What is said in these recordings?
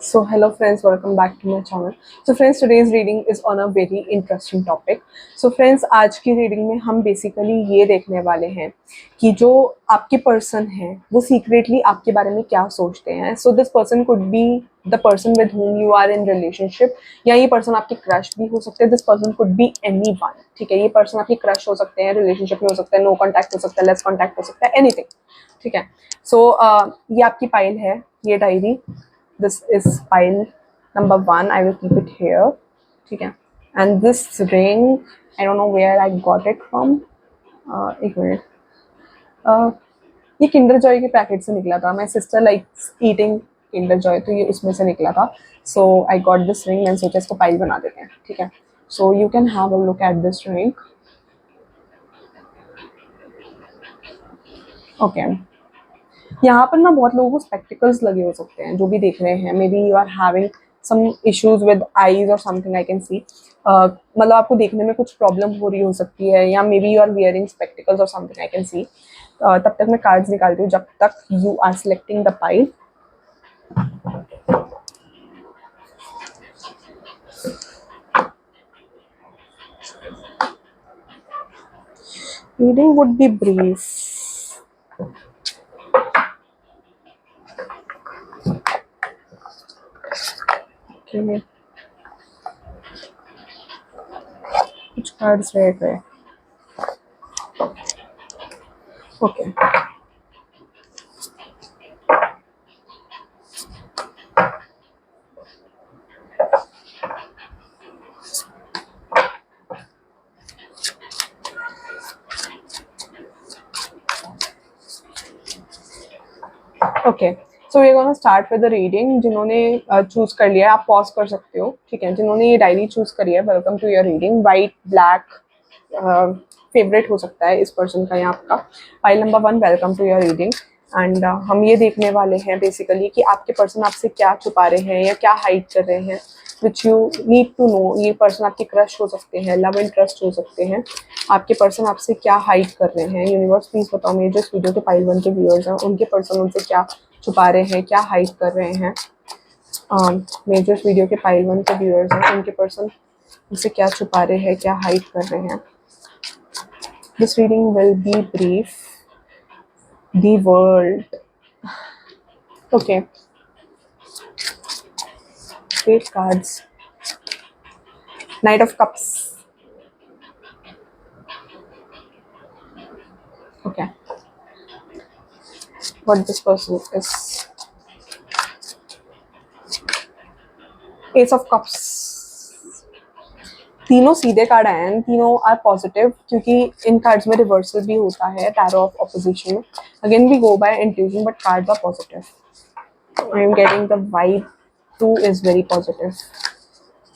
So hello friends, welcome back to my channel. So friends, today's reading is on a very interesting topic. So friends, आज की reading में हम basically ये देखने वाले हैं कि जो आपके पर्सन हैं वो सीक्रेटली आपके बारे में क्या सोचते हैं. So this person could be the person with whom you are in relationship, या ये पर्सन आपके क्रश भी हो सकते हैं. This person could be any one. ठीक है, ये पर्सन आपके क्रश हो सकते हैं, रिलेशनशिप में हो सकता है, नो कॉन्टैक्ट हो सकता है, लेस कॉन्टैक्ट हो सकता है, एनीथिंग. ठीक है. सो ये आपकी फाइल है, ये diary. This is file number 1. I will keep it here. ठीक है. And this ring, I don't know where I got it from. एक मिनट. ये किंडर जॉय के पैकेट से निकला था. My sister likes eating Kinder Joy, तो ये उसमें से निकला था. सो आई गॉट दिस रिंग. मैंने सोचा इसको फाइल बना देते हैं. ठीक है. सो you can have a look at this ring. Okay. यहाँ पर ना बहुत लोगों को स्पेक्टिकल्स लगे हो सकते हैं जो भी देख रहे हैं. Maybe you are having some issues with eyes or something. I can see, मतलब आपको देखने में कुछ प्रॉब्लम हो रही हो सकती है, या maybe you are wearing spectacles or something. I can see. तब तक मैं कार्ड्स निकालती हूँ जब तक you are selecting the pile. Reading would be brief. Okay. कुछ कार्ड्स रह गए. Okay. Okay. So we are gonna start with the reading. जिन्होंने चूज कर लिया है आप पॉज कर सकते हो. ठीक है. जिन्होंने ये डायरी चूज करी है, welcome to your reading. White, black favourite हो सकता है इस पर्सन का या आपका. File number 1, welcome to your reading. And हम ये देखने वाले हैं बेसिकली कि आपके पर्सन आपसे क्या छुपा रहे हैं या क्या हाइड कर रहे हैं, which you need to know. ये पर्सन आपके क्रश हो सकते हैं, लव इंटरेस्ट हो सकते हैं. आपके पर्सन आपसे क्या हाइड कर रहे हैं. यूनिवर्स प्लीज बताओ, मेरे जो इस वीडियो के फाइल 1 के व्यूअर्स हैं उनके पर्सन उनसे क्या छुपा रहे हैं, क्या हाइड कर रहे हैं. मेरे जो इस वीडियो के फाइल 1 के व्यूअर्स हैं उनके पर्सन उनसे क्या छुपा रहे हैं, क्या हाइड कर रहे हैं. This reading will be brief. The world. Okay. Eight cards. Knight of Cups. Okay. What this person is. Ace of Cups. तीनों सीधे कार्ड आए हैं, तीनों आर पॉजिटिव, क्योंकि इन कार्ड्स में रिवर्सल भी होता है टैरो ऑफ ऑपोजिशन में. Again we go by intuition, but cards are positive. I am getting the vibe 2 is very positive.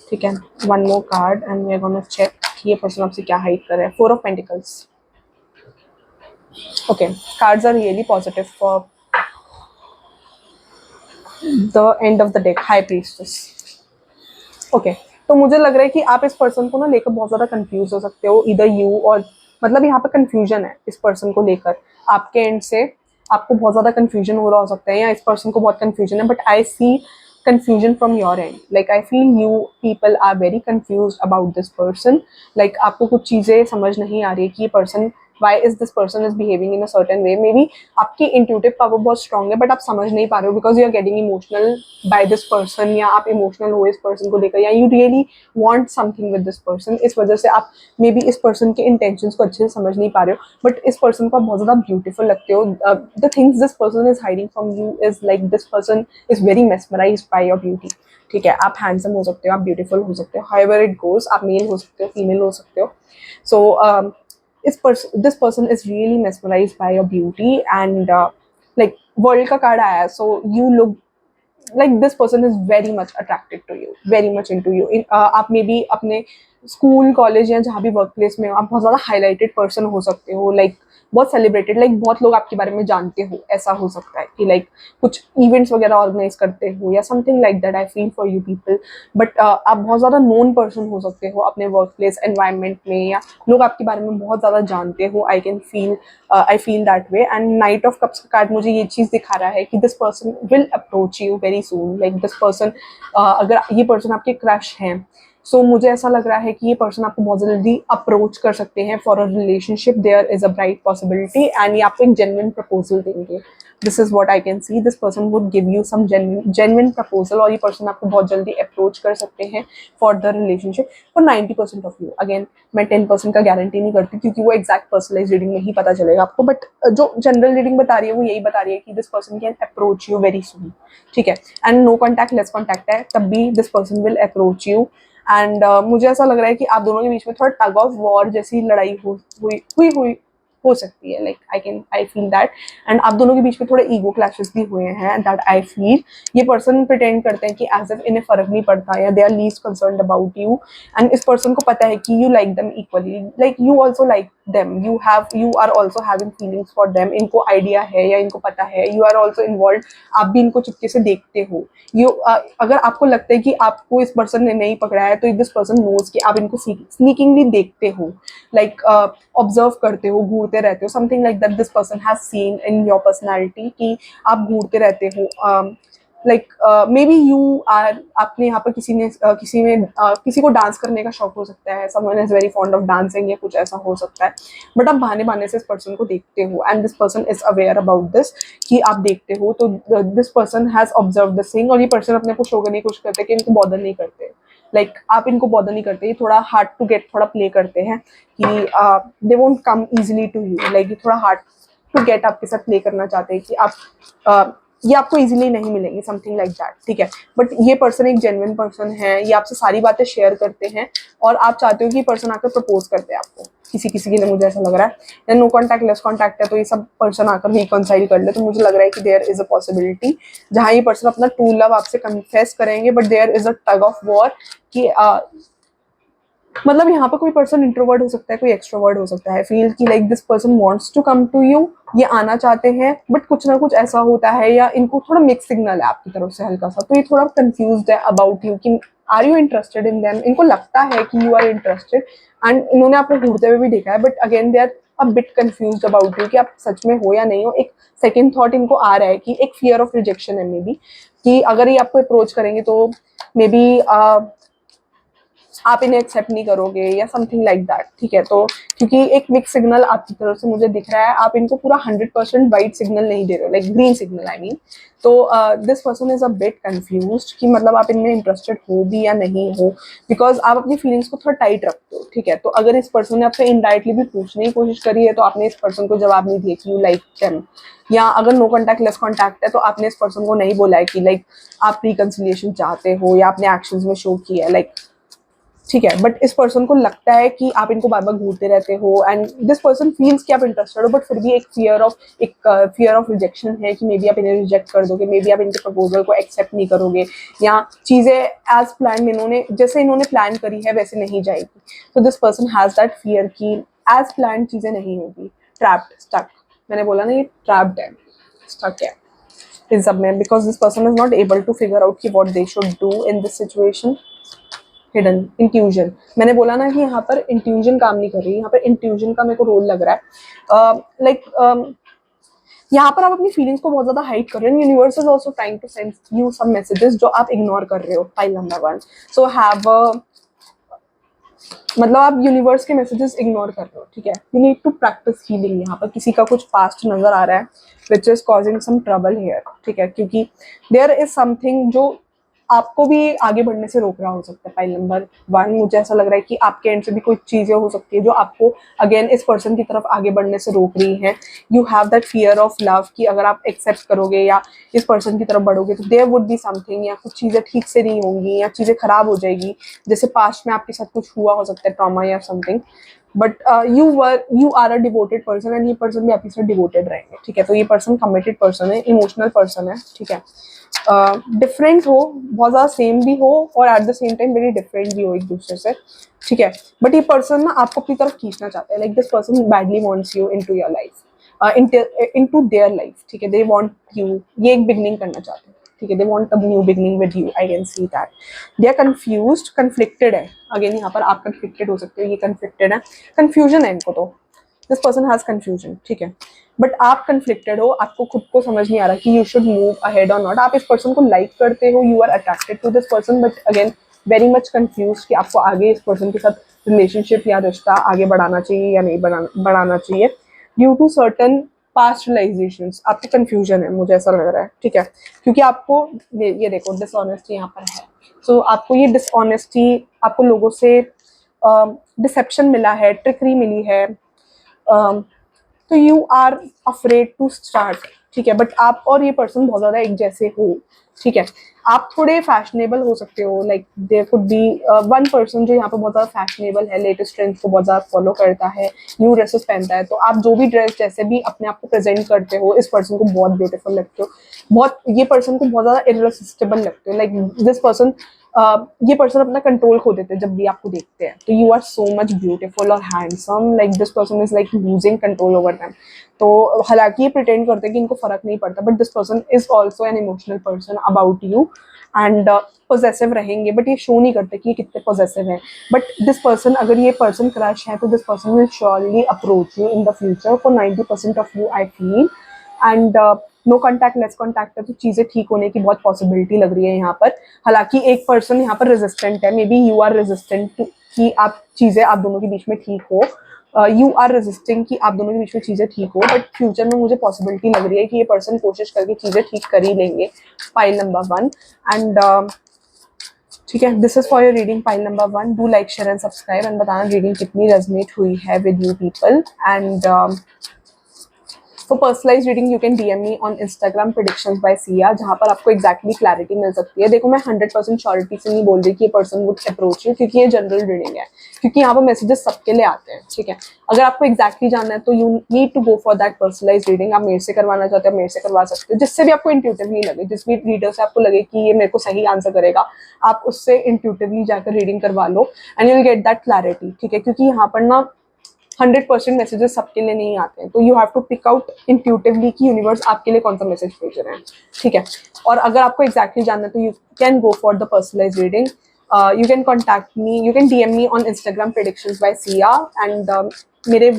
ठीक है. One more card and we are gonna check कि ये पर्सन आपसे क्या हाइड कर रहा है. 4 of pentacles. Okay. Cards are really positive for the end of the deck. High priestess. Okay. तो मुझे लग रहा है कि आप इस पर्सन को ना लेकर बहुत ज़्यादा कंफ्यूज हो सकते हो. इधर यू और मतलब यहाँ पे कंफ्यूजन है इस पर्सन को लेकर. आपके एंड से आपको बहुत ज़्यादा कंफ्यूजन हो रहा हो सकता है, या इस पर्सन को बहुत कंफ्यूजन है. But I see confusion from your end. Like I feel you people are very confused about this person. Like आपको कुछ चीज़ें समझ नहीं आ रही है कि ये person, why is this person is behaving in a certain way. Maybe आपकी intuitive power बहुत strong है, but आप समझ नहीं पा रहे हो because you are getting emotional by this person, या आप emotional हो इस person को लेकर, या you really want something with this person. इस वजह से आप maybe इस person के intentions को अच्छे से समझ नहीं पा रहे हो, but इस person को आप बहुत ज़्यादा beautiful लगते हो. The things this person is hiding from you is like this person is very mesmerized by your beauty. ठीक है. आप हैंडसम हो सकते हो, आप ब्यूटीफुल हो सकते हो, however it goes. आप मेल हो सकते हो, फीमेल हो सकते हो. सो this person is really mesmerized by your beauty, and like world का कार्ड आया है. So you look like this person is very much attracted to you, very much into you. आप मे बी अपने school, college या जहाँ भी work place में हो, आप बहुत ज़्यादा हाईलाइटेड पर्सन हो सकते हो. लाइक बहुत सेलिब्रेटेड, लाइक बहुत लोग आपके बारे में जानते हो, ऐसा हो सकता है कि लाइक कुछ इवेंट्स वगैरह ऑर्गेनाइज करते हो या something like that I feel for you people. But आप बहुत ज़्यादा नोन पर्सन हो सकते हो अपने वर्क प्लेस एनवायरनमेंट में, या लोग आपके बारे में बहुत ज़्यादा जानते हो। I feel that way. And night of cups का कार्ड मुझे ये चीज़ दिखा रहा है कि this person will approach you very soon, like this person, अगर ये पर्सन आपके क्रश हैं, सो मुझे ऐसा लग रहा है कि ये पर्सन आपको बहुत जल्दी अप्रोच कर सकते हैं for a relationship. There is a bright possibility and ये आपको एक जेन्युइन प्रपोजल देंगे। This is what I can see. This person would give you some genuine proposal, और ये पर्सन आपको बहुत जल्दी अप्रोच कर सकते हैं for the relationship for 90% of you. Again मैं 10% का गारंटी नहीं करती क्योंकि वो एग्जैक्ट पर्सनलाइज रीडिंग में ही पता चलेगा आपको, बट जो जनरल रीडिंग बता रही है वो यही बता रही है कि this person can approach you very soon, ठीक है। And no contact less contact है, तब भी this person will approach you. And मुझे ऐसा लग रहा है कि आप दोनों के बीच में थोड़ा टग ऑफ वॉर जैसी लड़ाई हुई हो सकती है, like I feel that. And आप दोनों के बीच में थोड़े ईगो क्लैशेस भी हुए हैं, दैट आई फील। ये पर्सन प्रिटेंड करते हैं कि एज इफ इन्हें फर्क नहीं पड़ता, या they are least concerned about you. And इस पर्सन को पता है कि you like them equally, like you also like them, you are also having feelings for them. इनको आइडिया है या इनको पता है, यू आर ऑल्सो इन्वॉल्व, आप भी इनको चुपके से देखते हो। अगर आपको लगता है कि आपको इस पर्सन ने नहीं पकड़ा है, तो दिस पर्सन नोज कि आप इनको स्नीकिंगली देखते हो, लाइक ऑब्जर्व करते हो, घूरते रहते हो, something like that this person has seen in your personality, कि आप घूरते रहते हो। Like maybe you are, आपने यहाँ पर किसी को डांस करने का शौक हो सकता है, someone is very fond of dancing या कुछ ऐसा हो सकता है, बट आप बहाने बहाने से इस पर्सन को देखते हो and this person is aware about this कि आप देखते हो। तो this person has observe this thing, और ये पर्सन अपने को शो करने की कोशिश करते हैं कि इनको बॉदर नहीं करते, लाइक आप इनको बॉदर नहीं करते, ये थोड़ा हार्ड टू गेट थोड़ा प्ले करते हैं कि they won't come easily to you, like ये थोड़ा हार्ड टू गेट आपके साथ प्ले करना चाहते हैं कि आप ये आपको इजीली नहीं मिलेंगे, समथिंग लाइक दैट, ठीक है। बट ये पर्सन एक जेन्युइन पर्सन है, ये आपसे सारी बातें शेयर करते हैं, और आप चाहते हो कि पर्सन आकर प्रपोज करते हैं आपको, किसी किसी के लिए मुझे ऐसा लग रहा है। नो कॉन्टैक्ट लेस कॉन्टैक्ट है, तो ये सब पर्सन आकर रिकॉन्साइल कर ले, तो मुझे लग रहा है कि देयर इज अ पॉसिबिलिटी जहाँ ये पर्सन अपना ट्रू लव आपसे कन्फेस करेंगे, but there is a tug of war कि मतलब यहाँ पर कोई पर्सन इंट्रोवर्ट हो सकता है, कोई एक्सट्रोवर्ट हो सकता है। फील कि like this person wants to come to you, ये आना चाहते हैं, बट कुछ ना कुछ ऐसा होता है, या इनको थोड़ा मिक्स सिग्नल है आपकी तरफ से हल्का सा, तो ये थोड़ा कंफ्यूज्ड है अबाउट यू कि are you interested in them. इनको लगता है कि यू आर इंटरेस्टेड, एंड इन्होंने आपको घूरते हुए भी देखा है, but again they are a bit confused about you कि आप सच में हो या नहीं हो। एक सेकेंड थॉट इनको आ रहा है कि एक फियर ऑफ रिजेक्शन है मे बी, कि अगर ये आपको अप्रोच करेंगे तो मे बी आप इन्हें एक्सेप्ट नहीं करोगे या समथिंग लाइक दैट, ठीक है। तो क्योंकि एक मिक्स सिग्नल आपकी तरफ से मुझे दिख रहा है, आप इनको पूरा 100% वाइट सिग्नल नहीं दे रहे हो, like green signal I mean. तो this person is a bit confused कि मतलब आप इनमें इंटरेस्टेड हो भी या नहीं हो, बिकॉज आप अपनी फीलिंग्स को थोड़ा टाइट रखते हो, ठीक है। तो अगर इस पर्सन ने आपसे इनडायरेक्टली भी पूछने की कोशिश करी है, तो आपने इस पर्सन को जवाब नहीं दिया कि यू लाइक देम, या अगर नो कॉन्टैक्ट लेस कॉन्टैक्ट है, तो आपने इस पर्सन को नहीं बोला है कि लाइक आप रिकंसिलिएशन चाहते हो, या आपने एक्शंस में शो किया है, लाइक, ठीक है। बट इस पर्सन को लगता है कि आप इनको बार बार घूरते रहते हो, एंड दिस पर्सन फील्स कि आप इंटरेस्टेड हो, बट फिर भी एक फियर ऑफ रिजेक्शन है कि मे बी आप इन्हें रिजेक्ट कर दोगे, मे बी आप इनके प्रपोजल को एक्सेप्ट नहीं करोगे, या चीज़ें एज प्लान इन्होंने प्लान करी है वैसे नहीं जाएगी। तो this person has that fear कि एज प्लान चीज़ें नहीं होगी, ट्रैप्ड, स्टक, मैंने बोला ना ये ट्रैप्ड है, स्टक है इन सब में, because this person is not able to figure out कि what they should do in this situation. Hidden intuition, मैंने बोला ना कि यहाँ पर इंट्यूजन काम नहीं कर रही, यहाँ पर इंट्यूजन का मेरे को रोल लग रहा है। यहाँ पर आप अपनी फीलिंग्स को बहुत ज्यादा हाइड कर रहे हो। Universe is also trying to send you some messages जो आप इग्नोर कर रहे हो, फाइल नंबर 1। सो मतलब आप यूनिवर्स के मैसेजेस इग्नोर कर रहे हो, ठीक है। You need to practice healing. यहाँ पर किसी का कुछ पास्ट नजर आ रहा है which is causing some trouble here, ठीक है, क्योंकि देयर इज समथिंग जो आपको भी आगे बढ़ने से रोक रहा हो सकता है। फाइल नंबर 1, मुझे ऐसा लग रहा है कि आपके एंड से भी कोई चीजें हो सकती है जो आपको अगेन इस पर्सन की तरफ आगे बढ़ने से रोक रही हैं। You have that fear of love कि अगर आप एक्सेप्ट करोगे या इस पर्सन की तरफ बढ़ोगे, तो देयर वुड बी समथिंग, या कुछ चीजें ठीक से नहीं होंगी, या चीजें खराब हो जाएगी, जैसे पास्ट में आपके साथ कुछ हुआ हो सकता है, ट्रॉमा या something. But you are a devoted person and ये पर्सन भी आपके साथ डिवोटेड रहेंगे, ठीक है। तो ये पर्सन कमिटेड पर्सन है, इमोशनल पर्सन है, ठीक है। डिफरेंट हो, बहुत ज़्यादा सेम भी हो और at the same time very different भी हो एक दूसरे से, ठीक है। बट ये पर्सन ना आपको अपनी तरफ खींचना चाहता है, like this person badly wants you into your life, into their life, ठीक है। दे वांट यू, ये एक बिगनिंग करना चाहते हैं, ठीक है। They want a new beginning with you, I can see that. They are confused, conflicted है, अगेन यहाँ पर आप कन्फ्लिक्टेड हो सकते हो, ये कन्फ्लिक्टेड है, कंफ्यूजन है इनको। तो दिस पर्सन हैज कंफ्यूजन, ठीक है। बट आप कन्फ्लिक्टेड हो, आपको खुद को समझ नहीं आ रहा कि you should move ahead or not. आप इस पर्सन को लाइक करते हो, you are attracted to this person, but again very much confuse कि आपको आगे इस पर्सन के साथ रिलेशनशिप या रिश्ता आगे बढ़ाना चाहिए या नहीं बढ़ाना चाहिए, due to certain past realisations. आपकी कंफ्यूजन है, मुझे ऐसा लग रहा है, ठीक है। क्योंकि आपको ये देखो डिसऑनेस्टी यहाँ पर है, सो आपको ये डिसऑनेस्टी, आपको लोगों से डिसेप्शन मिला है, ट्रिकरी मिली है, तो you are afraid to start, ठीक है। बट आप और ये पर्सन बहुत ज़्यादा एक जैसे हो, ठीक है। आप थोड़े फैशनेबल हो सकते हो, like there could be one person जो यहाँ पे बहुत ज़्यादा फैशनेबल है, लेटेस्ट ट्रेंड्स को बहुत ज़्यादा फॉलो करता है, न्यू ड्रेसेस पहनता है। तो आप जो भी ड्रेस जैसे भी अपने आप को प्रेजेंट करते हो, इस पर्सन को बहुत ब्यूटीफुल लगते हो, बहुत, ये पर्सन को बहुत ज़्यादा इररेसिस्टिबल लगते हो, लाइक दिस पर्सन, ये पर्सन अपना कंट्रोल खो देते हैं जब भी आपको देखते हैं। तो you are so much beautiful और handsome, like this person is like losing control over them. तो हालांकि ये प्रिटेंड करते हैं कि इनको फर्क नहीं पड़ता, but this person is also an emotional person about you and possessive रहेंगे, बट ये शो नहीं करते कि ये कितने पोजेसिव हैं। बट दिस पर्सन, अगर ये पर्सन क्रश है तो this person will surely approach you in the future for 90% of you, I feel. And no contact, less contact है, तो चीज़ें ठीक होने की बहुत पॉसिबिलिटी लग रही है यहाँ पर। हालांकि एक पर्सन यहाँ पर रेजिस्टेंट है, maybe you are resistant कि आप चीज़ें आप दोनों के बीच में ठीक हो, यू आर रेजिस्टिंग कि आप दोनों के बीच में चीज़ें ठीक हो, बट फ्यूचर में मुझे पॉसिबिलिटी लग रही है कि ये पर्सन कोशिश करके चीज़ें ठीक कर ही लेंगे, पाइल नंबर 1। एंड ठीक है, this is for your reading pile number 1। Do like, share and subscribe and बताना रीडिंग कितनी रेजोनेट हुई है with you people. And for personalize reading you can DM me on Instagram predictions by Siya, जहाँ पर आपको exactly clarity मिल सकती है। देखो मैं 100% श्योरिटी से नहीं बोल रही कि ये पर्सन वुड अप्रोच यू, क्योंकि ये जनरल रीडिंग है, क्योंकि यहाँ पर मैसेजेस सबके लिए आते हैं, ठीक है। अगर आपको एक्जैक्टली जानना है तो you need to go for that personalise reading. आप मेरे से करवाना चाहते हो, मेरे से करवा सकते हो, जिससे भी आपको इंट्यूटिवली लगे, जिस भी रीडर से आपको लगे कि ये मेरे को सही आंसर करेगा, आप उससे इंट्यूटिवली जाकर रीडिंग करवा लो and you will get that clarity, ठीक है। क्योंकि यहाँ पर ना 100% मैसेजेस सबके लिए नहीं आते हैं, तो you have to pick out intuitively कि यूनिवर्स आपके लिए कौन सा मैसेज भेज रहे हैं, ठीक है। और अगर आपको एक्जैक्टली जानना है तो you can go for the personalise reading. You can contact me, you can DM me on Instagram predictions by Siya and मेरे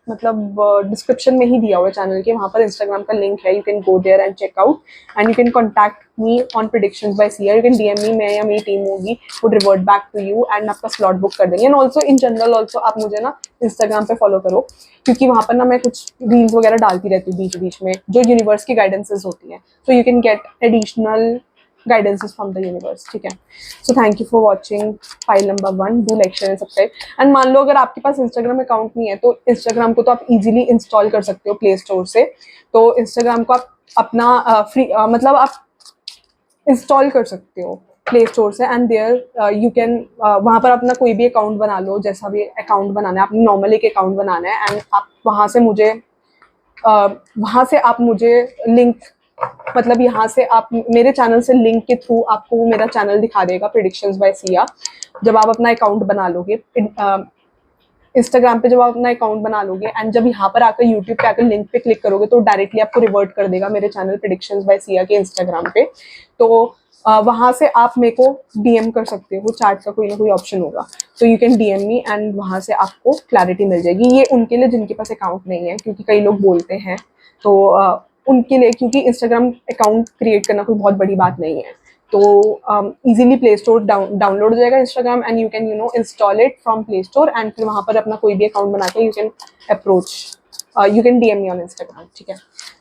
मतलब डिस्क्रिप्शन में ही दिया हुआ है चैनल के, वहाँ पर इंस्टाग्राम का लिंक है, you can go there and check out and you can contact me on predictions by Siya. You can DM me, मैं या मेरी टीम होगी would revert back to you एंड आपका स्लॉट बुक कर देंगे। And also in general also आप मुझे ना इंस्टाग्राम पे फॉलो करो, क्योंकि वहाँ पर ना मैं कुछ रील्स वगैरह डालती रहती हूँ बीच बीच में, जो यूनिवर्स की गाइडेंसेस होती हैं, तो you can get additional guidances from the universe, ठीक है। So thank you for watching file number 1. Do like, share and subscribe. And मान लो अगर आपके पास इंस्टाग्राम अकाउंट नहीं है तो इंस्टाग्राम को तो आप इजीली इंस्टॉल कर सकते हो प्ले स्टोर से। तो इंस्टाग्राम को आप अपना फ्री मतलब आप इंस्टॉल कर सकते हो प्ले स्टोर से एंड देयर यू कैन वहाँ पर अपना कोई भी अकाउंट बना लो, जैसा भी अकाउंट बनाना है, आपने नॉर्मल एक अकाउंट बनाना है एंड आप वहाँ से आप मुझे लिंक, मतलब यहाँ से आप मेरे चैनल से लिंक के थ्रू आपको वो मेरा चैनल दिखा देगा प्रेडिक्शंस बाय सिया। जब आप अपना अकाउंट बना लोगे इंस्टाग्राम पे, जब आप अपना अकाउंट बना लोगे एंड जब यहाँ पर आकर यूट्यूब पे आकर लिंक पे क्लिक करोगे तो डायरेक्टली आपको रिवर्ट कर देगा मेरे चैनल प्रेडिक्शंस बाय सिया के इंस्टाग्राम पे। तो वहाँ से आप मेरे को डीएम कर सकते हो, चैट का कोई ना कोई ऑप्शन होगा, तो you can DM me and वहाँ से आपको क्लैरिटी मिल जाएगी। ये उनके लिए जिनके पास अकाउंट नहीं है, क्योंकि कई लोग बोलते हैं तो उनके लिए, क्योंकि इंस्टाग्राम अकाउंट क्रिएट करना कोई बहुत बड़ी बात नहीं है, तो इजीली प्ले स्टोर डाउनलोड हो जाएगा Instagram and you can install it from play store and फिर वहाँ पर अपना कोई भी अकाउंट बना के you can approach, you can DM me on Instagram, ठीक है।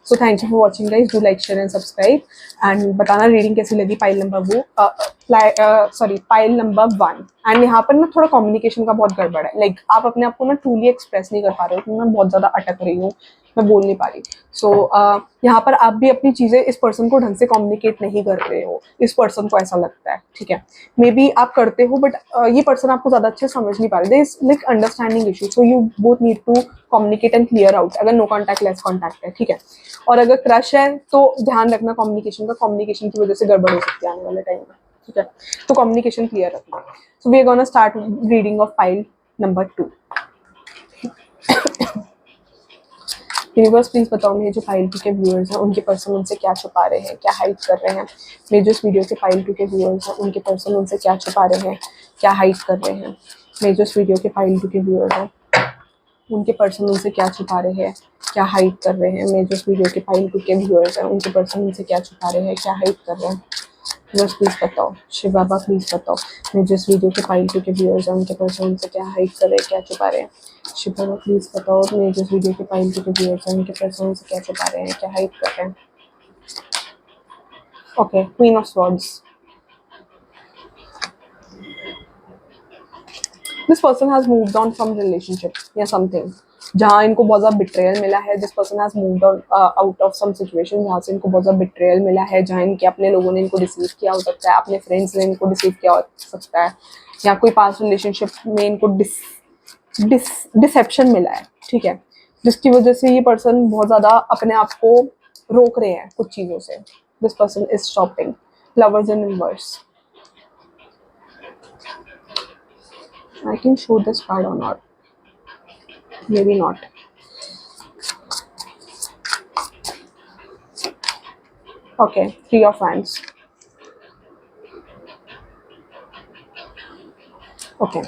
So thank you for watching guys, do like, share and subscribe and बताना रीडिंग कैसी लगी pile number pile number 1। And यहाँ पर ना थोड़ा कम्युनिकेशन का बहुत गड़बड़ है, लाइक आप अपने आप को ना ट्रूली एक्सप्रेस नहीं कर पा रहे हो, मैं बहुत ज़्यादा अटक रही हूँ, मैं बोल नहीं पा रही। सो यहाँ पर आप भी अपनी चीज़ें इस पर्सन को ढंग से कम्युनिकेट नहीं कर रहे हो, इस पर्सन को ऐसा लगता है, ठीक है। मे बी आप करते हो बट ये पर्सन आपको ज़्यादा अच्छे से समझ नहीं पा रहे, there is like understanding issue, so you both need to communicate and clear out, अगर नो कॉन्टैक्ट लेस कॉन्टैक्ट है, ठीक है। और अगर क्रश है तो ध्यान रखना कम्युनिकेशन का, कम्युनिकेशन की वजह से गड़बड़ हो सकती है आने वाले टाइम में, ठीक है। तो कम्युनिकेशन क्लियर रखना। So we are gonna start reading of file number 2। Universe please बताओ मेरे जो फाइल 2 के व्यूअर्स हैं उनके पर्सन उनसे क्या छुपा रहे हैं, क्या हाइड कर रहे हैं। मेरे जो इस वीडियो के फाइल 2 के व्यूअर्स हैं उनके पर्सन उनसे क्या छुपा रहे हैं, क्या हाइड कर रहे हैं। मेरे जो इस वीडियो के फाइल 2 के व्यूअर्स हैं उनके पर्सन उनसे क्या छुपा रहे हैं, क्या हाइड कर रहे हैं। मेरे जो इस वीडियो के फाइल 2 के व्यूअर्स हैं उनके पर्सन उनसे क्या छुपा रहे हैं, क्या हाइड कर रहे हैं। बस प्लीज बताओ, शिव बाबा प्लीज बताओ मेरे जिस वीडियो के फाइल 2 के व्यूअर्स हैं उनके पर्सन उनसे क्या हाइड कर रहे हैं, क्या छुपा रहे हैं। शिव बाबा प्लीज बताओ मेरे जिस वीडियो के फाइल 2 के व्यूअर्स हैं उनके पर्सन उनसे क्या छुपा रहे हैं, क्या हाइड कर रहे हैं। Okay, queen of swords. This person has moved on from relationship या समथिंग, जहाँ इनको बहुत ज़्यादा बिट्रेयल मिला है। This person has moved on out of some situation जहाँ से इनको बहुत ज़्यादा बिट्रेयल मिला है, जहाँ इनके अपने लोगों ने इनको डिसीव किया हो सकता है, अपने फ्रेंड्स ने इनको डिसीव किया हो सकता है, या कोई पास्ट रिलेशनशिप में इनको डिसेप्शन मिला है, ठीक है, जिसकी वजह से ये पर्सन बहुत ज़्यादा अपने आप को रोक रहे हैं कुछ चीज़ों से। This person is shopping. Lovers in reverse. I can show this card or not. Maybe not. Okay, 3 of Wands. Okay.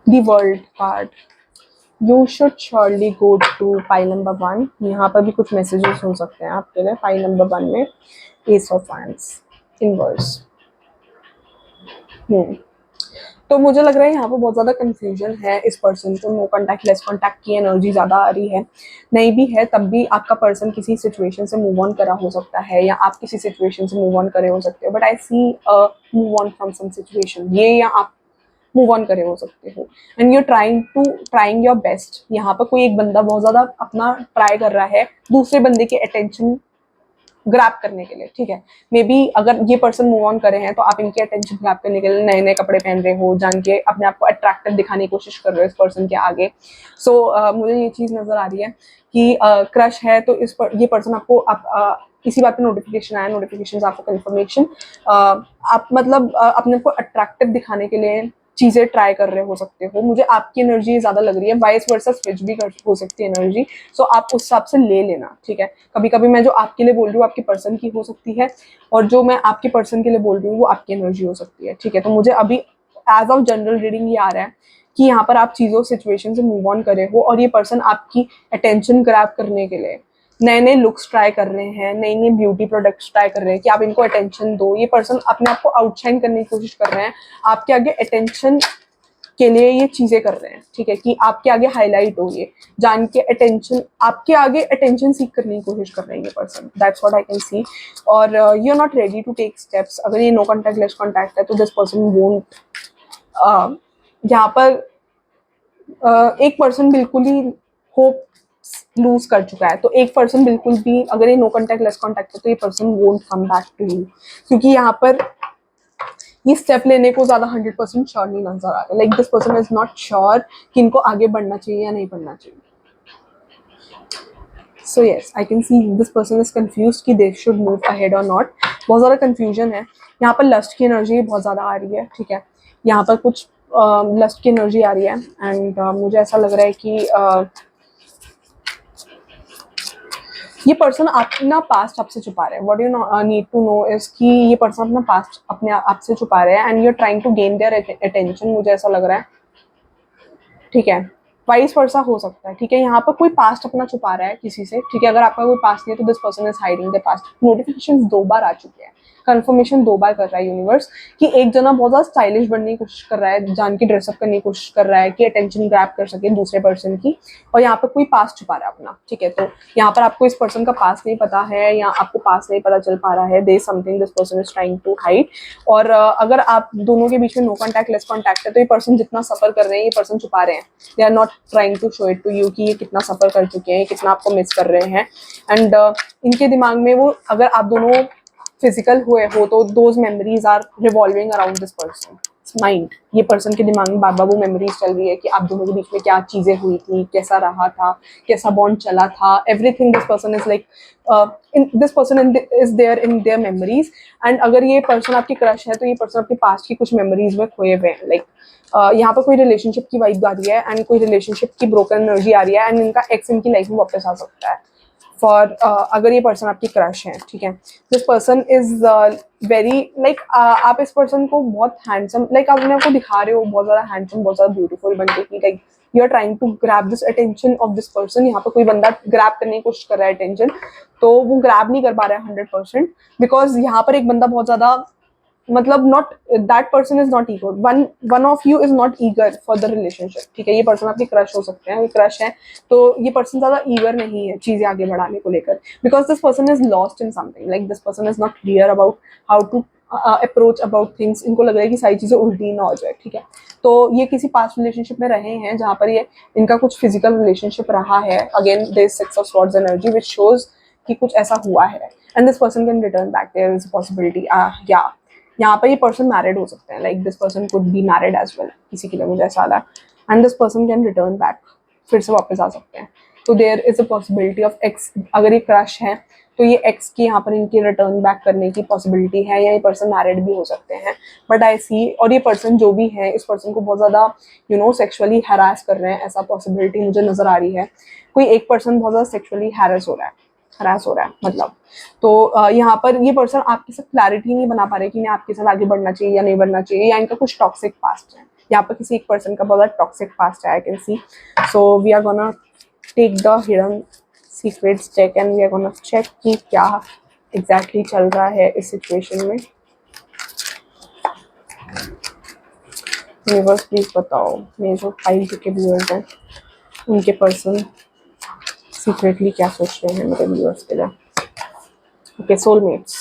The World card. You should surely go to pile number 1. यहाँ पर भी कुछ messages हो सकते हैं आपके लिए pile number 1 में। Ace of Wands. Inverse. तो मुझे लग रहा है यहाँ पे बहुत ज़्यादा कंफ्यूजन है इस पर्सन को। नो कॉन्टैक्ट लेस कॉन्टैक्ट की एनर्जी ज़्यादा आ रही है, नहीं भी है तब भी आपका पर्सन किसी सिचुएशन से मूव ऑन करा हो सकता है, या आप किसी सिचुएशन से मूव ऑन करे हो सकते हो। But I see move on from some situation, ये या आप मूव ऑन करे हो सकते हो। And you trying your best. यहाँ पर कोई एक बंदा बहुत ज़्यादा अपना ट्राई कर रहा है दूसरे बंदे के अटेंशन ग्रैब करने के लिए, ठीक है। मे बी अगर ये पर्सन मूव ऑन करे हैं तो आप इनके अटेंशन ग्रैब करने के लिए नए नए कपड़े पहन रहे हो, जान के अपने आप को अट्रैक्टिव दिखाने की कोशिश कर रहे हो इस पर्सन के आगे। सो मुझे ये चीज़ नज़र आ रही है कि क्रश है तो ये पर्सन आपको इसी बात पे नोटिफिकेशन आया, नोटिफिकेशन आपको कंफर्मेशन, आप मतलब अपने को अट्रैक्टिव दिखाने के लिए चीज़ें ट्राई कर रहे हो सकते हो। मुझे आपकी एनर्जी ज़्यादा लग रही है, वाइस वर्सा स्विच भी हो सकती है एनर्जी। सो आप उस हिसाब से ले लेना, ठीक है। कभी कभी मैं जो आपके लिए बोल रही हूँ आपके पर्सन की हो सकती है, और जो मैं आपके पर्सन के लिए बोल रही हूँ वो आपकी एनर्जी हो सकती है, ठीक है। तो मुझे अभी एज ऑफ जनरल रीडिंग ये आ रहा है कि यहाँ पर आप चीज़ों सिचुएशन से मूव ऑन करे हो, और ये पर्सन आपकी अटेंशन ग्रैब करने के लिए नए नए लुक्स ट्राई कर रहे हैं, नई नई ब्यूटी प्रोडक्ट्स ट्राई कर रहे हैं कि आप इनको अटेंशन दो। ये पर्सन अपने आप को आउटशाइन करने की कोशिश कर रहे हैं, आपके आगे अटेंशन के लिए ये चीज़ें कर रहे हैं, ठीक है, कि आपके आगे हाईलाइट हो, ये जान के अटेंशन, आपके आगे अटेंशन सीख करने की कोशिश कर रहे हैं ये person. That's what I can see. और you are not ready to take steps. अगर ये नो कॉन्टैक्ट लेस कॉन्टैक्ट है तो दिस पर्सन वोंट, यहाँ पर एक पर्सन बिल्कुल ही होप लूज कर चुका है, तो एक पर्सन बिल्कुल भी, अगर ये नो कॉन्टैक्ट लेस कॉन्टैक्ट है तो ये person won't come back to you, क्योंकि यहाँ पर ये स्टेप लेने को ज़्यादा 100% श्योर नहीं नजर आ रहा। Like this person is not sure कि इनको आगे बढ़ना चाहिए या नहीं बढ़ना चाहिए। So yes, I can see this person is confuse कि they should move ahead or not. बहुत ज़्यादा कंफ्यूजन है यहाँ पर। लस्ट की एनर्जी बहुत ज़्यादा आ रही है, ठीक है। यहाँ पर कुछ लस्ट की एनर्जी आ रही है, एंड मुझे ऐसा लग रहा है कि ये पर्सन अपना पास्ट आपसे छुपा रहे हैं। What you need to know is कि ये पर्सन अपना पास्ट अपने आप से छुपा रहे हैं, and you are trying to gain their attention, मुझे ऐसा लग रहा है, ठीक है। वाइस वर्सा हो सकता है, ठीक है। यहाँ पर कोई पास्ट अपना छुपा रहा है किसी से, ठीक है। अगर आपका कोई पास्ट नहीं है तो this person is hiding the past. Notification 2 बार आ चुके हैं, कंफर्मेशन 2 बार कर रहा है यूनिवर्स कि एक जना बहुत ज्यादा स्टाइलिश बनने की कोशिश कर रहा है, जान की ड्रेसअप करने की कोशिश कर रहा है कि अटेंशन ग्रैब कर सके दूसरे पर्सन की, और यहाँ पर कोई पास्ट छुपा रहा है अपना, ठीक है। तो यहाँ पर आपको इस पर्सन का पास्ट नहीं पता है या आपको पास्ट नहीं पता चल पा रहा है, there something this person is trying to hide. और अगर आप दोनों के बीच में नो कॉन्टैक्ट लेस कॉन्टैक्ट है तो ये पर्सन जितना सफर कर रहे हैं ये पर्सन छुपा रहे हैं, they are not trying to show it to you कि ये कितना सफर कर चुके हैं, कितना आपको मिस कर रहे हैं। एंड इनके दिमाग में वो, अगर आप दोनों फिजिकल हुए हो तो those memories are revolving around this person mind. ये पर्सन के दिमाग में बार बार वो मेमोरीज चल रही है कि आप दोनों के बीच में क्या चीजें हुई थी, कैसा रहा था, कैसा बॉन्ड चला था, everything this person is like this person is there in their memories. And अगर ये पर्सन आपकी क्रश है तो ये पर्सन आपके पास्ट की कुछ मेमोरीज में खोए हुए हैं। लाइक यहाँ पर कोई रिलेशनशिप की वाइब आ रही है एंड कोई रिलेशनशिप की ब्रोकन एनर्जी आ रही है एंड इनका एक्स इनकी लाइफ में वापस आ सकता है फॉर अगर ये पर्सन आपकी क्रश है, ठीक है। This person is very like आप इस पर्सन को बहुत हैंडसम, लाइक आप अपने आपको दिखा रहे हो बहुत ज़्यादा हैंडसम, बहुत ज़्यादा ब्यूटीफुल बनके की, like you are trying to grab this attention of this person. यहाँ पर कोई बंदा ग्रैब करने की कोशिश कर रहा है अटेंशन, तो वो ग्रैब नहीं कर पा रहा है 100%, बिकॉज यहाँ पर एक बंदा बहुत ज़्यादा, मतलब not that person is not eager, one of you is not eager for the relationship, ठीक है। ये पर्सन आपके क्रश हो सकते हैं, ये क्रश है तो ये पर्सन ज्यादा ईगर नहीं है चीजें आगे बढ़ाने को लेकर, because this person is lost in something, like this person is not clear about how to approach about things. इनको लग रहा है कि सारी चीजें उल्टी ना हो जाए, ठीक है। तो ये किसी पास्ट रिलेशनशिप में रहे हैं जहाँ पर ये इनका कुछ फिजिकल रिलेशनशिप रहा है, again there is 6 of swords energy which shows कि कुछ ऐसा हुआ है and this person can return back, there is possibility या यहाँ पर ये पर्सन मैरिड हो सकते हैं, like this person could be married as well, किसी के लिए मुझे ऐसा लगा, and this person can return back, फिर से वापस आ सकते हैं। तो there is a possibility of ex, अगर ये क्रश है तो ये एक्स की यहाँ पर इनकी रिटर्न बैक करने की पॉसिबिलिटी है, या ये पर्सन मैरिड भी हो सकते हैं, बट आई सी, और ये पर्सन जो भी है इस पर्सन को बहुत ज़्यादा सेक्सुअली हैरास कर रहे हैं, ऐसा पॉसिबिलिटी मुझे नज़र आ रही है। कोई एक पर्सन बहुत ज़्यादा सेक्सुअली हैरास हो रहा है मतलब। तो यहाँ पर ये पर्सन आपके साथ क्लैरिटी नहीं बना पा रहे कि मैं आपके साथ आगे बढ़ना चाहिए या नहीं बढ़ना चाहिए, या इनका कुछ टॉक्सिक पास्ट है, यहाँ पर किसी एक पर्सन का बहुत टॉक्सिक पास्ट है, I can see. So we are gonna take the hidden secrets check and we are gonna check कि क्या एग्जैक्टली चल रहा है इस सिचुएशन में। यूनिवर्स प्लीज बताओ, मेरे जो 5 के व्यूअर्स हैं उनके पर्सन सीक्रेटली क्या सोच रहे हैं मेरे व्यूअर्स के लिए। Okay, soulmates.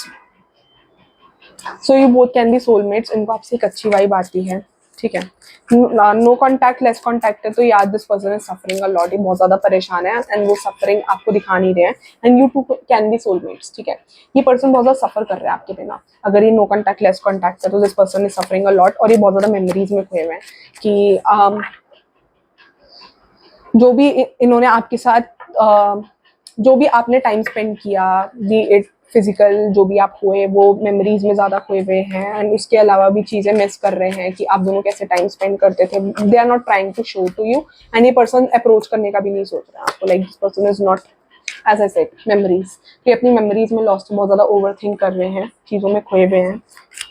So you both can be soulmates, इनको आपसे एक अच्छी वाइब आती है, ठीक है। नो कॉन्टैक्ट लेस कॉन्टैक्ट है तो याद this person is suffering a lot, ये बहुत ज़्यादा परेशान है एंड वो सफरिंग आपको दिखा नहीं रहे हैं, and you two can be soulmates, ठीक है। ये पर्सन बहुत ज़्यादा सफर कर रहा है आपके बिना, अगर ये नो कॉन्टैक्ट लेस कॉन्टैक्ट है तो this person is suffering a lot, और ये बहुत ज़्यादा मेमोरीज में खोए हुए हैं कि जो भी इन्होंने आपके साथ जो भी आपने टाइम स्पेंड किया, बी इट फिजिकल, जो भी आप हुए वो मेमोरीज में ज़्यादा खोए हुए हैं, एंड उसके अलावा भी चीज़ें मिस कर रहे हैं कि आप दोनों कैसे टाइम स्पेंड करते थे। They are not trying to show to you, and ये पर्सन अप्रोच करने का भी नहीं सोच रहा है आपको, like this person is not, as I said, memories, कि अपनी मेमोरीज में लॉस्ट, बहुत ज़्यादा ओवर थिंक कर रहे हैं, चीज़ों में खोए हुए हैं,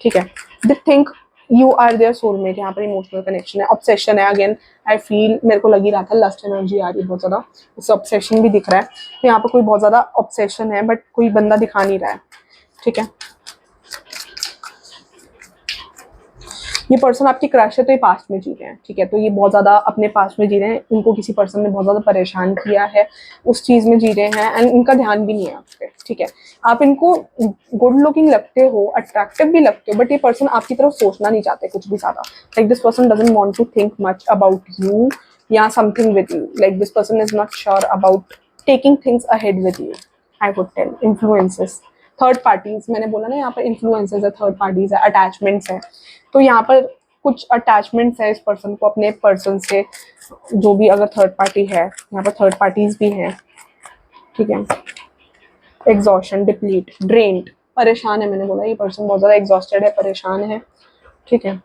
ठीक है। They think you are their soulmate, यहाँ पर इमोशनल कनेक्शन है, ऑब्सेशन है, अगेन आई फील, मेरे को लग ही रहा था लस्ट एनर्जी आ रही है बहुत ज़्यादा, उससे ऑब्सेशन भी दिख रहा है, तो यहाँ पर कोई बहुत ज़्यादा ऑब्सेशन है बट कोई बंदा दिखा नहीं रहा है, ठीक है। ये पर्सन आपकी क्रश है तो ये पास्ट में जी रहे हैं, ठीक है। तो ये बहुत ज़्यादा अपने पास्ट में जी रहे हैं, इनको किसी पर्सन ने बहुत ज़्यादा परेशान किया है, उस चीज़ में जी रहे हैं, एंड इनका ध्यान भी नहीं है आप पे, ठीक है। आप इनको गुड लुकिंग लगते हो, अट्रैक्टिव भी लगते हो, बट ये पर्सन आपकी तरफ सोचना नहीं चाहते कुछ भी ज़्यादा, like this person doesn't want to think much about you या something with you, like this person is not sure about taking things ahead with you, I would tell. Influences, third parties, मैंने बोला ना यहाँ पर influences है, third parties है, attachments है, तो यहाँ पर कुछ अटैचमेंट्स है इस पर्सन को अपने पर्सन से, जो भी अगर थर्ड पार्टी है, यहाँ पर थर्ड पार्टीज भी हैं, ठीक है। एग्जॉशन, डिप्लीट, ड्रेन्ड, परेशान है, मैंने बोला ये पर्सन बहुत ज़्यादा एग्जॉस्टेड है, परेशान है, ठीक है।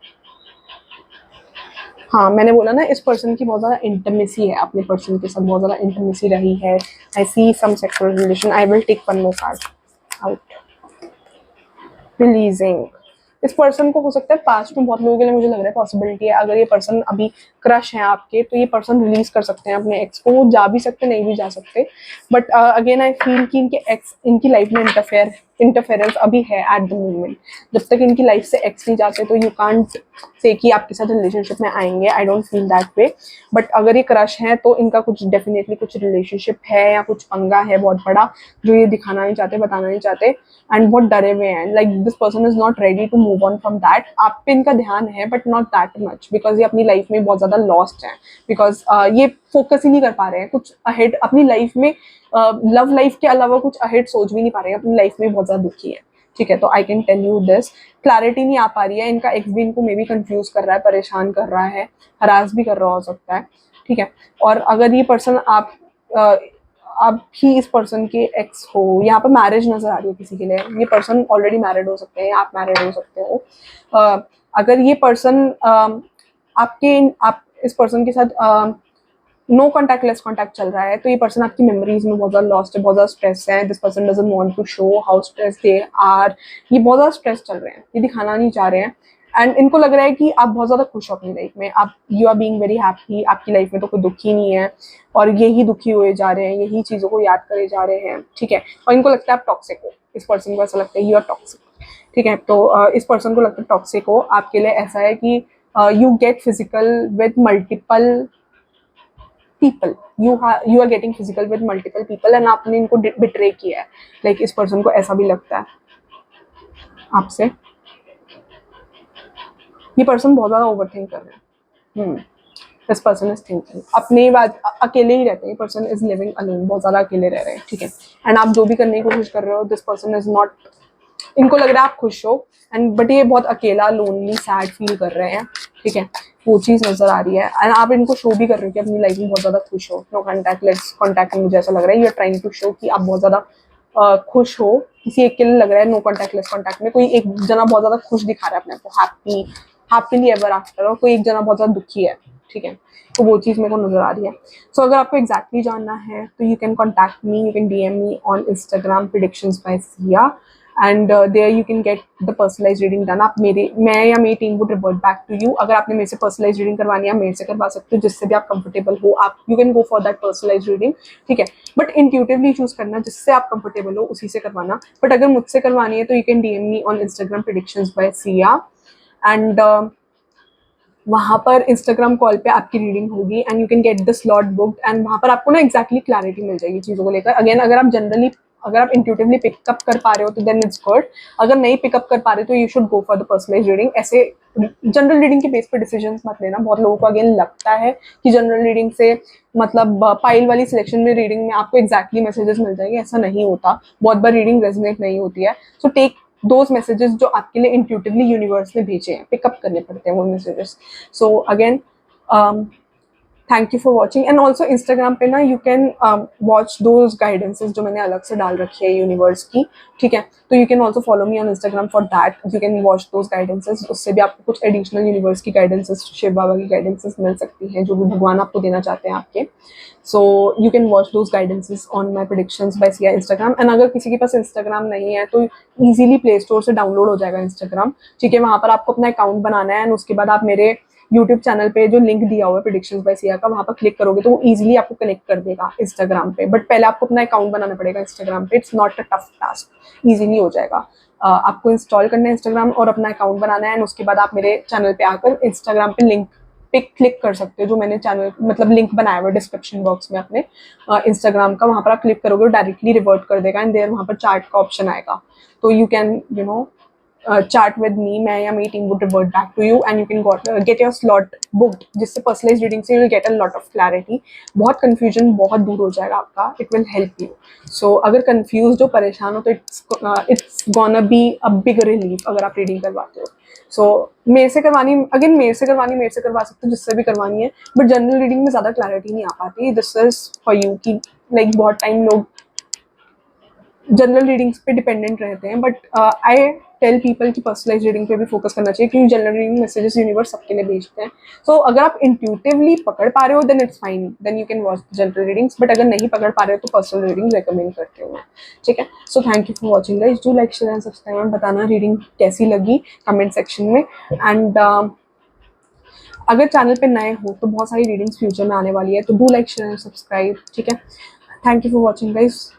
हाँ, मैंने बोला ना इस पर्सन की बहुत ज़्यादा इंटीमेसी है, अपने पर्सन के साथ बहुत ज़्यादा इंटीमेसी रही है, I see some sexual relation, I will take one more card out, releasing, इस पर्सन को हो सकता है पास्ट में, बहुत लोगों के लिए मुझे लग रहा है पॉसिबिलिटी है, अगर ये पर्सन अभी क्रश है आपके तो ये पर्सन रिलीज कर सकते हैं अपने एक्स को, वो जा भी सकते नहीं भी जा सकते, बट अगेन आई फील कि इनके एक्स इनकी लाइफ में इंटरफेरेंस अभी है एट द मोमेंट। जब तक इनकी लाइफ से एक्स नहीं जाते तो यू कांट से कि आपके साथ रिलेशनशिप में आएंगे, I don't feel that way. But अगर ये क्रश है तो इनका कुछ डेफिनेटली कुछ रिलेशनशिप है या कुछ पंगा है बहुत बड़ा, जो ये दिखाना नहीं चाहते, बताना नहीं चाहते, एंड बहुत डरे हुए हैं, like this person is not ready to move on from that. आप पे इनका ध्यान है but not that much, because ये अपनी लाइफ में बहुत ज्यादा लॉस्ट है, बिकॉज ये फोकस ही नहीं कर पा रहे हैं कुछ अहेड अपनी लाइफ में, लव लाइफ के अलावा कुछ अहेड सोच भी नहीं पा रहे हैं, अपनी लाइफ में बहुत ज्यादा दुखी है। ठीक है, तो I can tell you this, clarity नहीं आ पा रही है, इनका एक्स भी इनको मे बी कंफ्यूज कर रहा है, परेशान कर रहा है, हरास भी कर रहा हो सकता है। ठीक है, और अगर ये पर्सन आप ही इस पर्सन के एक्स हो, यहाँ पर मैरिज नजर आ रही है किसी के लिए, ये पर्सन ऑलरेडी मैरिड हो सकते हैं, आप मैरिड हो सकते हो। अगर ये पर्सन आप इस पर्सन के साथ नो कॉन्टैक्ट लेस कॉन्टैक्ट चल रहा है, तो ये पर्सन आपकी मेमोरीज में बहुत ज्यादा लॉस्ट है, बहुत ज्यादा स्ट्रेस है, this person doesn't want to show how stress they are, ये बहुत ज्यादा स्ट्रेस चल रहे हैं, ये दिखाना नहीं चाह रहे हैं, एंड इनको लग रहा है कि आप बहुत ज्यादा खुश हो अपनी लाइफ में, आप you are being very happy, आपकी लाइफ में तो कोई दुख ही नहीं है, और यही दुखी हुए जा रहे हैं, यही चीजों को याद करे जा रहे हैं। ठीक है, और इनको लगता है आप टॉक्सिक हो, इस पर्सन को ऐसा लगता है यू आर टॉक्सिक। ठीक है, तो इस पर्सन को लगता है टॉक्सिक हो आपके लिए, ऐसा है कि you get physical with multiple people, you are getting physical with multiple people, and आपने इनको बिट्रे किया है, लाइक इस पर्सन को ऐसा भी लगता है आपसे। ये पर्सन बहुत ज्यादा ओवरथिंक कर रहे हैं, दिस पर्सन इज थिंकिंग, अपनी बात, अकेले ही रहते हैं, पर्सन इज लिविंग अलोन, बहुत ज्यादा अकेले रह रहे हैं। ठीक है, एंड आप जो भी करने की कोशिश कर रहे हो, दिस पर्सन इज नॉट, इनको लग रहा है आप खुश हो, एंड बट ये बहुत अकेला, लोनली, सैड फील कर रहे हैं। ठीक है, वो चीज नजर आ रही है, एंड आप इनको शो भी कर रहे हो कि अपनी लाइफ में बहुत ज्यादा खुश हो। नो कॉन्टैक्ट लेस कॉन्टैक्ट में मुझे ऐसा लग रहा है you are trying to show कि आप बहुत ज्यादा खुश हो, किसी एक के लिए लग रहा है नो कॉन्टैक्ट लेस कॉन्टैक्ट में कोई एक जना बहुत ज्यादा खुश दिखा रहा है अपने आप को, हैप्पीली एवर आफ्टर, और कोई एक जना बहुत ज्यादा दुखी है। ठीक है, तो वो चीज मेरे को नजर आ रही है। सो अगर आपको एग्जैक्टली जानना है तो you can contact me, you can DM me on Instagram predictions by Siya, and there you can get the personalise reading done. आप मैं या मेरी team would revert back to you. अगर आपने मेरे से पर्सनलाइज रीडिंग करवानी है, मेरे से करवा सकते हो, जिससे भी आप कंफर्टेबल हो, आप you can go for that personalise reading. ठीक है, बट इंट्यूटिवली चूज करना, जिससे आप कंफर्टेबल हो उसी से करवाना। बट अगर मुझसे करवानी है तो you can DM me on Instagram predictions by Siya, and वहाँ पर इंस्टाग्राम कॉल पे आपकी रीडिंग होगी, and you can get the slot booked, and वहाँ पर आपको ना एक्जैक्टली क्लैरिटी मिल जाएगी चीज़ों को लेकर। अगेन, अगर आप इंट्यूटिवली पिकअप कर पा रहे हो तो देन इट्स गुड, अगर नहीं पिकअप कर पा रहे तो you should go for the personalise reading. ऐसे जनरल रीडिंग के बेस पे डिसीजंस मत लेना। बहुत लोगों को अगेन लगता है कि जनरल रीडिंग से मतलब पाइल वाली सिलेक्शन में रीडिंग में आपको एक्जैक्टली मैसेजेस मिल जाएंगे, ऐसा नहीं होता। बहुत बार रीडिंग रेजोनेट नहीं होती है, सो टेक दोज मैसेजेस जो आपके लिए इंट्यूटिवली यूनिवर्स ने भेजे हैं, पिकअप करने पड़ते हैं वो messages. So again thank you for watching, and also Instagram पे ना यू कैन वॉच दोज गाइडेंसेज जो मैंने अलग से डाल रखी है यूनिवर्स की। ठीक है, तो you can also follow me on Instagram for that, you can watch those गाइडेंसेज, उससे भी आपको कुछ एडिशनल यूनिवर्स की गाइडेंसेज, शिव बाबा की गाइडेंसेज मिल सकती हैं, जो भी भगवान आपको देना चाहते हैं आपके। So you can watch those guidances on my predictions by Siya Instagram. And अगर किसी के पास इंस्टाग्राम नहीं है तो ईजिली प्ले स्टोर से डाउनलोड हो जाएगा इंस्टाग्राम। ठीक है, वहाँ पर आपको अपना अकाउंट बनाना है, एंड उसके बाद आप मेरे यूट्यूब चैनल पे जो लिंक दिया हुआ है प्रेडिक्शंस बाय सिया का, वहाँ पर क्लिक करोगे तो वो इजीली आपको कनेक्ट कर देगा इंस्टाग्राम पे। बट पहले आपको अपना अकाउंट बनाना पड़ेगा इंस्टाग्राम पे, it's not a tough task, easily हो जाएगा। आपको इंस्टॉल करना है इंस्टाग्राम और अपना अकाउंट बनाना है, एंड उसके बाद आप मेरे चैनल पे आकर इंस्टाग्राम पे लिंक पे क्लिक कर सकते हो, जो मैंने चैनल मतलब लिंक बनाया हुआ है डिस्क्रिप्शन बॉक्स में अपने इंस्टाग्राम का, वहाँ पर आप क्लिक करोगे डायरेक्टली रिवर्ट कर देगा, एंड देयर वहाँ पर चार्ट का ऑप्शन आएगा, तो you can you know chat with me, मैं या मेरी team would revert back to you, and you can get your slot booked, जिससे पर्सनलाइज रीडिंग से you will get a lot of clarity. बहुत confusion बहुत दूर हो जाएगा आपका, it will help you. So अगर कंफ्यूज हो, परेशान हो, तो it's gonna be a big relief अगर आप रीडिंग करवाते हो। सो मेरे से करवानी, मेरे से करवा सकते हो, जिससे भी करवानी है, बट जनरल रीडिंग में ज़्यादा क्लैरिटी नहीं आ पाती। दिस इज फॉर यू कि लाइक बहुत टाइम लोग जनरल रीडिंग्स पे डिपेंडेंट रहते हैं, बट आई टेल पीपल कि पर्सनलाइज रीडिंग पे भी फोकस करना चाहिए, क्योंकि जनरल रीडिंग मैसेजेस यूनिवर्स सबके लिए भेजते हैं. सो अगर आप इंट्यूटिवली पकड़ पा रहे हो then it's fine, then you can watch general readings, but अगर नहीं पकड़ पा रहे हो तो पर्सनल रीडिंग रिकमेंड करती हूँ मैं. ठीक है, so thank you for watching guys. Do like, share and subscribe. बताना रीडिंग कैसी लगी कमेंट सेक्शन में. एंड अगर चैनल पे नए हो तो बहुत सारी रीडिंग्स फ्यूचर में आने वाली है, तो do like, share and subscribe. ठीक है, thank you for watching guys.